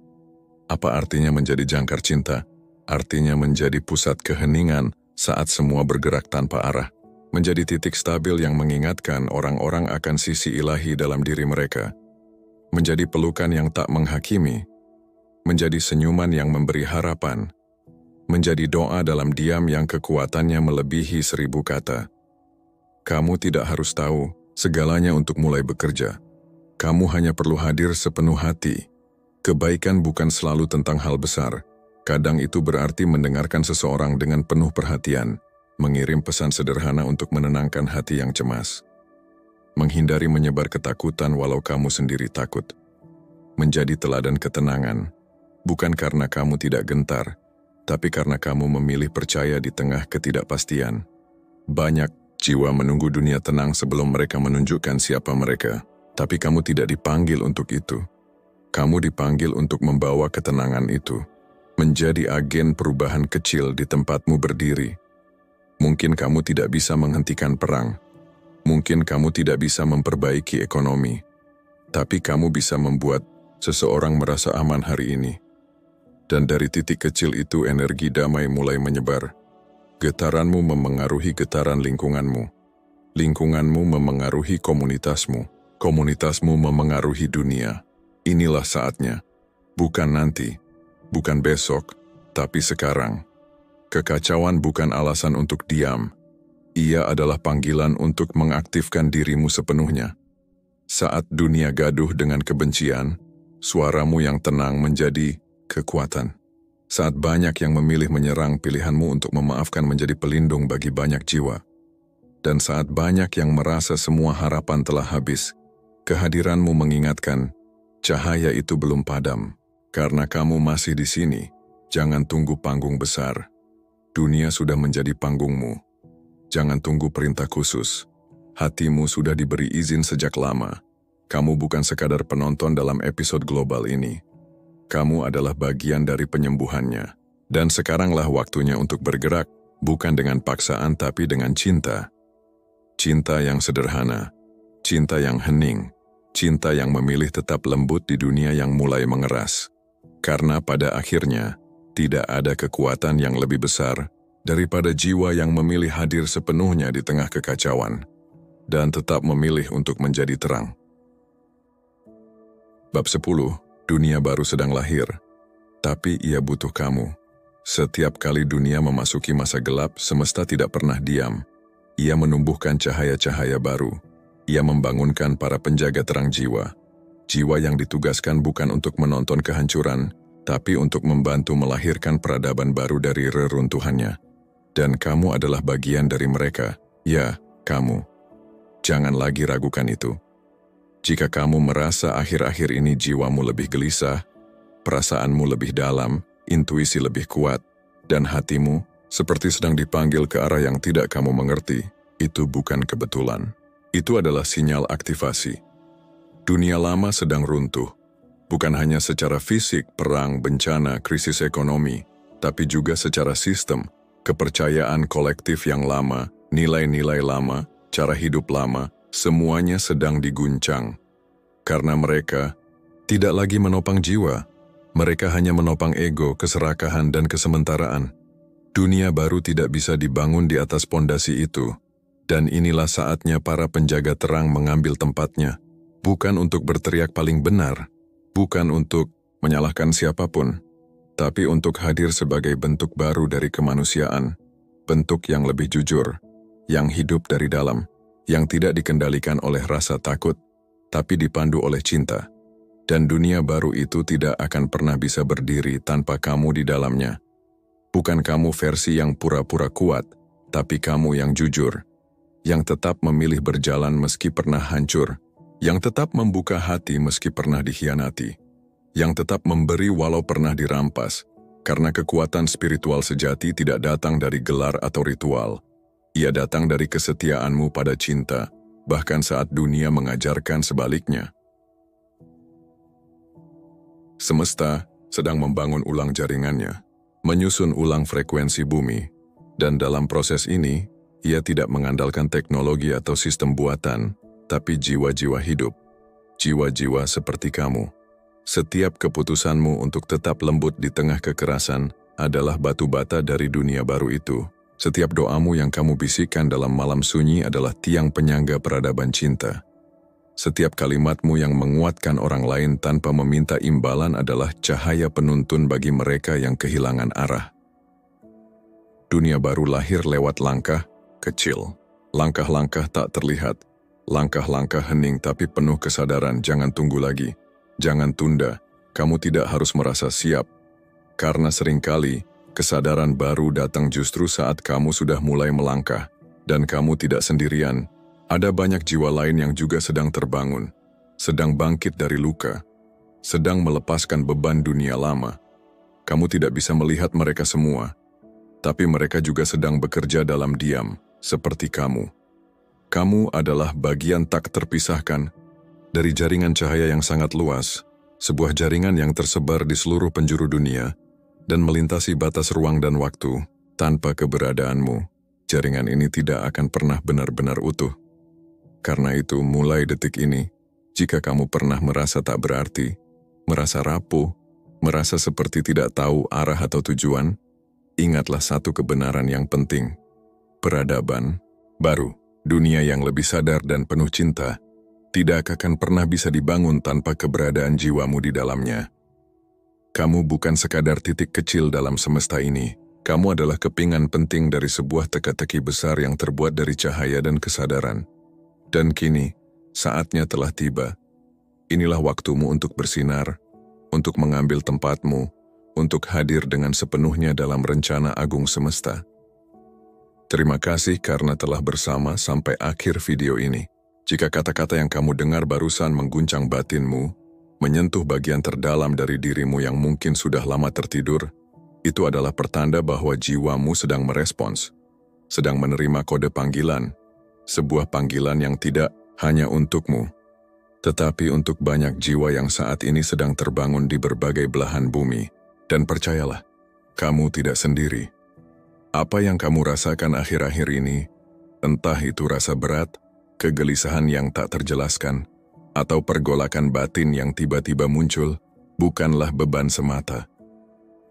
Speaker 1: Apa artinya menjadi jangkar cinta? Artinya menjadi pusat keheningan saat semua bergerak tanpa arah. Menjadi titik stabil yang mengingatkan orang-orang akan sisi ilahi dalam diri mereka. Menjadi pelukan yang tak menghakimi. Menjadi senyuman yang memberi harapan. Menjadi doa dalam diam yang kekuatannya melebihi 1000 kata. Kamu tidak harus tahu segalanya untuk mulai bekerja. Kamu hanya perlu hadir sepenuh hati. Kebaikan bukan selalu tentang hal besar. Kadang itu berarti mendengarkan seseorang dengan penuh perhatian. Mengirim pesan sederhana untuk menenangkan hati yang cemas. Menghindari menyebar ketakutan walau kamu sendiri takut. Menjadi teladan ketenangan, bukan karena kamu tidak gentar, tapi karena kamu memilih percaya di tengah ketidakpastian. Banyak jiwa menunggu dunia tenang sebelum mereka menunjukkan siapa mereka, tapi kamu tidak dipanggil untuk itu. Kamu dipanggil untuk membawa ketenangan itu, menjadi agen perubahan kecil di tempatmu berdiri. Mungkin kamu tidak bisa menghentikan perang. Mungkin kamu tidak bisa memperbaiki ekonomi. Tapi kamu bisa membuat seseorang merasa aman hari ini. Dan dari titik kecil itu energi damai mulai menyebar. Getaranmu memengaruhi getaran lingkunganmu. Lingkunganmu memengaruhi komunitasmu. Komunitasmu memengaruhi dunia. Inilah saatnya. Bukan nanti. Bukan besok. Tapi sekarang. Kekacauan bukan alasan untuk diam. Ia adalah panggilan untuk mengaktifkan dirimu sepenuhnya. Saat dunia gaduh dengan kebencian, suaramu yang tenang menjadi kekuatan. Saat banyak yang memilih menyerang, pilihanmu untuk memaafkan menjadi pelindung bagi banyak jiwa. Dan saat banyak yang merasa semua harapan telah habis, kehadiranmu mengingatkan, cahaya itu belum padam. Karena kamu masih di sini, jangan tunggu panggung besar. Dunia sudah menjadi panggungmu. Jangan tunggu perintah khusus. Hatimu sudah diberi izin sejak lama. Kamu bukan sekadar penonton dalam episode global ini. Kamu adalah bagian dari penyembuhannya. Dan sekaranglah waktunya untuk bergerak, bukan dengan paksaan tapi dengan cinta. Cinta yang sederhana, cinta yang hening, cinta yang memilih tetap lembut di dunia yang mulai mengeras. Karena pada akhirnya, tidak ada kekuatan yang lebih besar daripada jiwa yang memilih hadir sepenuhnya di tengah kekacauan dan tetap memilih untuk menjadi terang. Bab 10. Dunia baru sedang lahir, tapi ia butuh kamu. Setiap kali dunia memasuki masa gelap, semesta tidak pernah diam. Ia menumbuhkan cahaya-cahaya baru. Ia membangunkan para penjaga terang jiwa. Jiwa yang ditugaskan bukan untuk menonton kehancuran, tapi untuk membantu melahirkan peradaban baru dari reruntuhannya. Dan kamu adalah bagian dari mereka. Ya, kamu. Jangan lagi ragukan itu. Jika kamu merasa akhir-akhir ini jiwamu lebih gelisah, perasaanmu lebih dalam, intuisi lebih kuat, dan hatimu seperti sedang dipanggil ke arah yang tidak kamu mengerti, itu bukan kebetulan. Itu adalah sinyal aktivasi. Dunia lama sedang runtuh, bukan hanya secara fisik, perang, bencana, krisis ekonomi, tapi juga secara sistem, kepercayaan kolektif yang lama, nilai-nilai lama, cara hidup lama, semuanya sedang diguncang. Karena mereka tidak lagi menopang jiwa, mereka hanya menopang ego, keserakahan, dan kesementaraan. Dunia baru tidak bisa dibangun di atas pondasi itu, dan inilah saatnya para penjaga terang mengambil tempatnya, bukan untuk berteriak paling benar, bukan untuk menyalahkan siapapun, tapi untuk hadir sebagai bentuk baru dari kemanusiaan, bentuk yang lebih jujur, yang hidup dari dalam, yang tidak dikendalikan oleh rasa takut, tapi dipandu oleh cinta. Dan dunia baru itu tidak akan pernah bisa berdiri tanpa kamu di dalamnya. Bukan kamu versi yang pura-pura kuat, tapi kamu yang jujur, yang tetap memilih berjalan meski pernah hancur, yang tetap membuka hati meski pernah dikhianati, yang tetap memberi walau pernah dirampas, karena kekuatan spiritual sejati tidak datang dari gelar atau ritual. Ia datang dari kesetiaanmu pada cinta, bahkan saat dunia mengajarkan sebaliknya. Semesta sedang membangun ulang jaringannya, menyusun ulang frekuensi bumi, dan dalam proses ini, ia tidak mengandalkan teknologi atau sistem buatan, tapi jiwa-jiwa hidup, jiwa-jiwa seperti kamu. Setiap keputusanmu untuk tetap lembut di tengah kekerasan adalah batu bata dari dunia baru itu. Setiap doamu yang kamu bisikkan dalam malam sunyi adalah tiang penyangga peradaban cinta. Setiap kalimatmu yang menguatkan orang lain tanpa meminta imbalan adalah cahaya penuntun bagi mereka yang kehilangan arah. Dunia baru lahir lewat langkah kecil, langkah-langkah tak terlihat, langkah-langkah hening tapi penuh kesadaran. Jangan tunggu lagi, jangan tunda, kamu tidak harus merasa siap, karena seringkali kesadaran baru datang justru saat kamu sudah mulai melangkah, dan kamu tidak sendirian. Ada banyak jiwa lain yang juga sedang terbangun, sedang bangkit dari luka, sedang melepaskan beban dunia lama. Kamu tidak bisa melihat mereka semua, tapi mereka juga sedang bekerja dalam diam, seperti kamu. Kamu adalah bagian tak terpisahkan dari jaringan cahaya yang sangat luas, sebuah jaringan yang tersebar di seluruh penjuru dunia, dan melintasi batas ruang dan waktu. Tanpa keberadaanmu, jaringan ini tidak akan pernah benar-benar utuh. Karena itu, mulai detik ini, jika kamu pernah merasa tak berarti, merasa rapuh, merasa seperti tidak tahu arah atau tujuan, ingatlah satu kebenaran yang penting. Peradaban baru, dunia yang lebih sadar dan penuh cinta, tidak akan pernah bisa dibangun tanpa keberadaan jiwamu di dalamnya. Kamu bukan sekadar titik kecil dalam semesta ini. Kamu adalah kepingan penting dari sebuah teka-teki besar yang terbuat dari cahaya dan kesadaran. Dan kini, saatnya telah tiba. Inilah waktumu untuk bersinar, untuk mengambil tempatmu, untuk hadir dengan sepenuhnya dalam rencana agung semesta. Terima kasih karena telah bersama sampai akhir video ini. Jika kata-kata yang kamu dengar barusan mengguncang batinmu, menyentuh bagian terdalam dari dirimu yang mungkin sudah lama tertidur, itu adalah pertanda bahwa jiwamu sedang merespons, sedang menerima kode panggilan, sebuah panggilan yang tidak hanya untukmu, tetapi untuk banyak jiwa yang saat ini sedang terbangun di berbagai belahan bumi. Dan percayalah, kamu tidak sendiri. Apa yang kamu rasakan akhir-akhir ini, entah itu rasa berat, kegelisahan yang tak terjelaskan, atau pergolakan batin yang tiba-tiba muncul, bukanlah beban semata.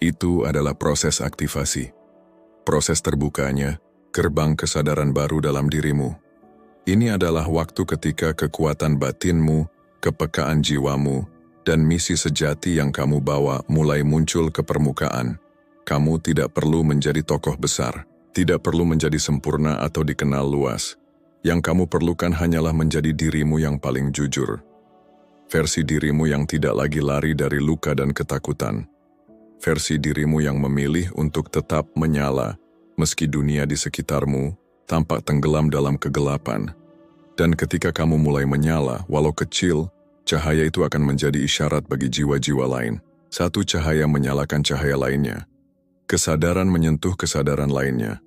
Speaker 1: Itu adalah proses aktivasi, proses terbukanya gerbang kesadaran baru dalam dirimu. Ini adalah waktu ketika kekuatan batinmu, kepekaan jiwamu, dan misi sejati yang kamu bawa mulai muncul ke permukaan. Kamu tidak perlu menjadi tokoh besar, tidak perlu menjadi sempurna atau dikenal luas. Yang kamu perlukan hanyalah menjadi dirimu yang paling jujur. Versi dirimu yang tidak lagi lari dari luka dan ketakutan. Versi dirimu yang memilih untuk tetap menyala, meski dunia di sekitarmu tampak tenggelam dalam kegelapan. Dan ketika kamu mulai menyala, walau kecil, cahaya itu akan menjadi isyarat bagi jiwa-jiwa lain. Satu cahaya menyalakan cahaya lainnya. Kesadaran menyentuh kesadaran lainnya.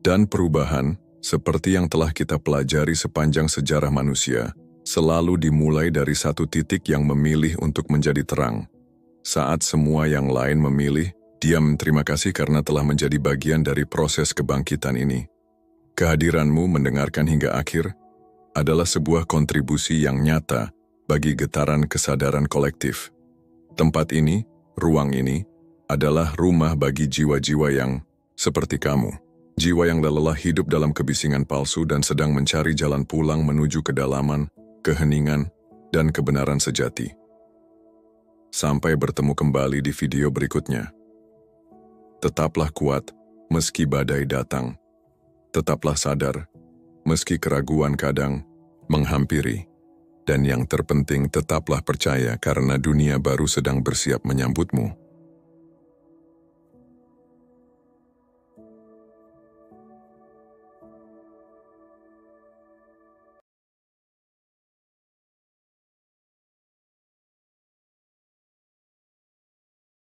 Speaker 1: Dan perubahan, seperti yang telah kita pelajari sepanjang sejarah manusia, selalu dimulai dari satu titik yang memilih untuk menjadi terang. Saat semua yang lain memilih, diam, terima kasih karena telah menjadi bagian dari proses kebangkitan ini. Kehadiranmu mendengarkan hingga akhir adalah sebuah kontribusi yang nyata bagi getaran kesadaran kolektif. Tempat ini, ruang ini, adalah rumah bagi jiwa-jiwa yang seperti kamu. Jiwa yang lelah hidup dalam kebisingan palsu dan sedang mencari jalan pulang menuju kedalaman, keheningan, dan kebenaran sejati. Sampai bertemu kembali di video berikutnya. Tetaplah kuat, meski badai datang. Tetaplah sadar, meski keraguan kadang menghampiri. Dan yang terpenting, tetaplah percaya karena dunia baru sedang bersiap menyambutmu.